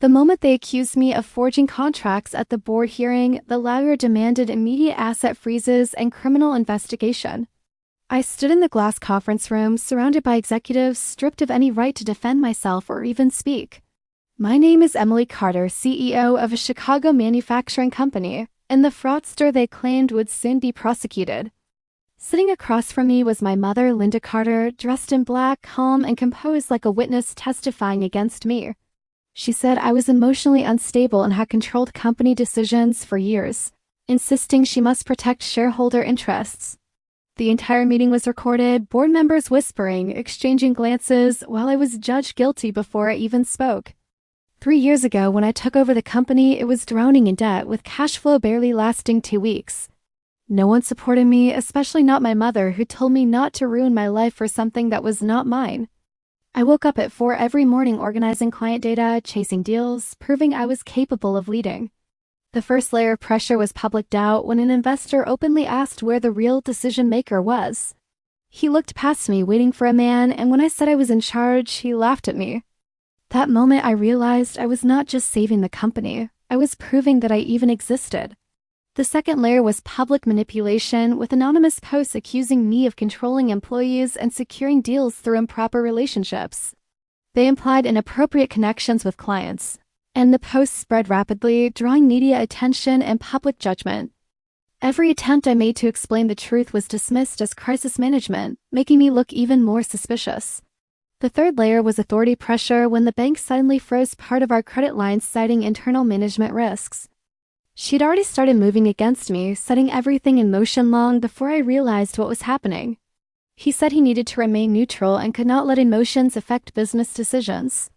The moment they accused me of forging contracts at the board hearing, the lawyer demanded immediate asset freezes and criminal investigation. I stood in the glass conference room, surrounded by executives, stripped of any right to defend myself or even speak. My name is Emily Carter, CEO of a Chicago manufacturing company, and the fraudster they claimed would soon be prosecuted. Sitting across from me was my mother, Linda Carter, dressed in black, calm, and composed like a witness testifying against me. She said I was emotionally unstable and had controlled company decisions for years, insisting she must protect shareholder interests. The entire meeting was recorded, board members whispering, exchanging glances, while I was judged guilty before I even spoke. 3 years ago, when I took over the company, it was drowning in debt, with cash flow barely lasting 2 weeks. No one supported me, especially not my mother, who told me not to ruin my life for something that was not mine. I woke up at 4 every morning organizing client data, chasing deals, proving I was capable of leading. The first layer of pressure was public doubt when an investor openly asked where the real decision-maker was. He looked past me, waiting for a man, and when I said I was in charge, he laughed at me. That moment I realized I was not just saving the company, I was proving that I even existed. The second layer was public manipulation, with anonymous posts accusing me of controlling employees and securing deals through improper relationships. They implied inappropriate connections with clients, and the posts spread rapidly, drawing media attention and public judgment. Every attempt I made to explain the truth was dismissed as crisis management, making me look even more suspicious. The third layer was authority pressure when the bank suddenly froze part of our credit lines, citing internal management risks. She'd already started moving against me, setting everything in motion long before I realized what was happening. He said he needed to remain neutral and could not let emotions affect business decisions.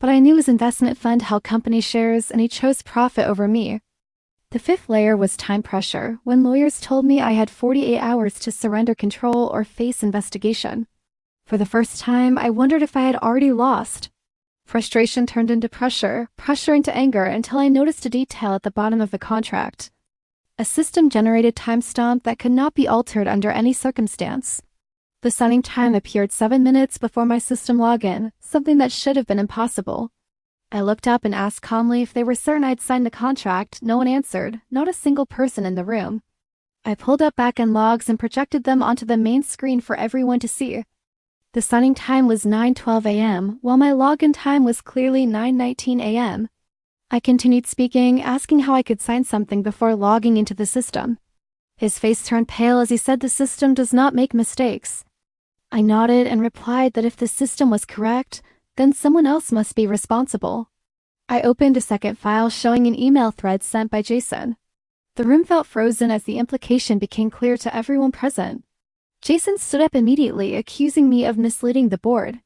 But I knew his investment fund held company shares and he chose profit over me. The fifth layer was time pressure, when lawyers told me I had 48 hours to surrender control or face investigation. For the first time, I wondered if I had already lost. Frustration turned into pressure, pressure into anger, until I noticed a detail at the bottom of the contract. A system-generated timestamp that could not be altered under any circumstance. The signing time appeared 7 minutes before my system login, something that should have been impossible. I looked up and asked calmly if they were certain I'd signed the contract. No one answered, not a single person in the room. I pulled up back-end logs and projected them onto the main screen for everyone to see. The signing time was 9:12 a.m., while my login time was clearly 9:19 a.m. I continued speaking, asking how I could sign something before logging into the system. His face turned pale as he said the system does not make mistakes. I nodded and replied that if the system was correct, then someone else must be responsible. I opened a second file showing an email thread sent by Jason. The room felt frozen as the implication became clear to everyone present. Jason stood up immediately, accusing me of misleading the board.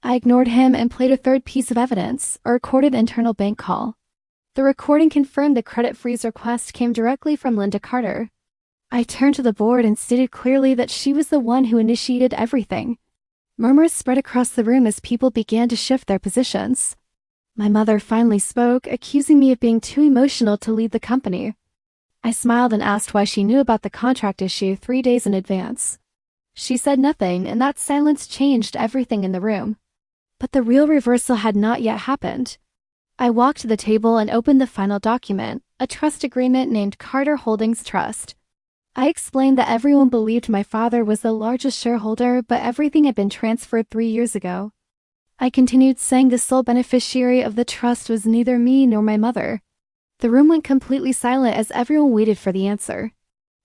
I ignored him and played a third piece of evidence, a recorded internal bank call. The recording confirmed the credit freeze request came directly from Linda Carter. I turned to the board and stated clearly that she was the one who initiated everything. Murmurs spread across the room as people began to shift their positions. My mother finally spoke, accusing me of being too emotional to lead the company. I smiled and asked why she knew about the contract issue 3 days in advance. She said nothing, and that silence changed everything in the room. But the real reversal had not yet happened. I walked to the table and opened the final document, a trust agreement named Carter Holdings Trust. I explained that everyone believed my father was the largest shareholder, but everything had been transferred 3 years ago. I continued saying the sole beneficiary of the trust was neither me nor my mother. The room went completely silent as everyone waited for the answer.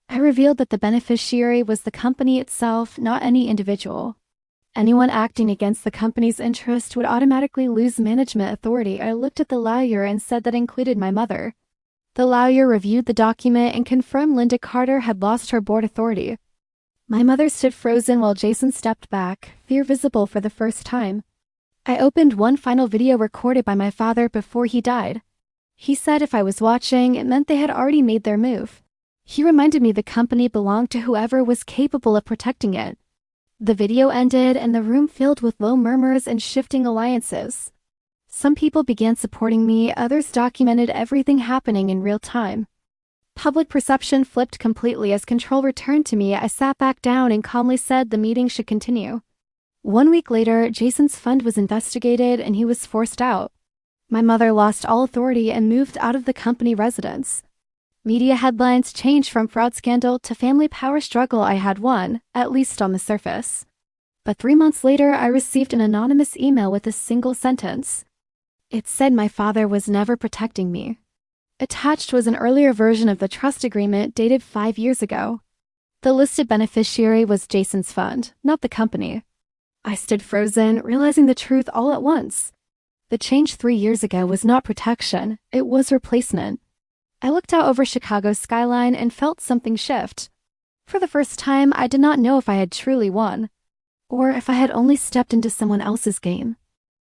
I revealed that the beneficiary was the company itself, not any individual. Anyone acting against the company's interest would automatically lose management authority. I looked at the lawyer and said that included my mother. The lawyer reviewed the document and confirmed Linda Carter had lost her board authority. My mother stood frozen while Jason stepped back, fear visible for the first time. I opened one final video recorded by my father before he died. He said if I was watching, it meant they had already made their move. He reminded me the company belonged to whoever was capable of protecting it. The video ended and the room filled with low murmurs and shifting alliances. Some people began supporting me, others documented everything happening in real time. Public perception flipped completely as control returned to me. I sat back down and calmly said the meeting should continue. 1 week later, Jason's fund was investigated and he was forced out. My mother lost all authority and moved out of the company residence. Media headlines changed from fraud scandal to family power struggle. I had won, at least on the surface. But 3 months later, I received an anonymous email with a single sentence. It said my father was never protecting me. Attached was an earlier version of the trust agreement dated 5 years ago. The listed beneficiary was Jason's fund, not the company. I stood frozen, realizing the truth all at once. The change 3 years ago was not protection, it was replacement. I looked out over Chicago's skyline and felt something shift. For the first time, I did not know if I had truly won, or if I had only stepped into someone else's game.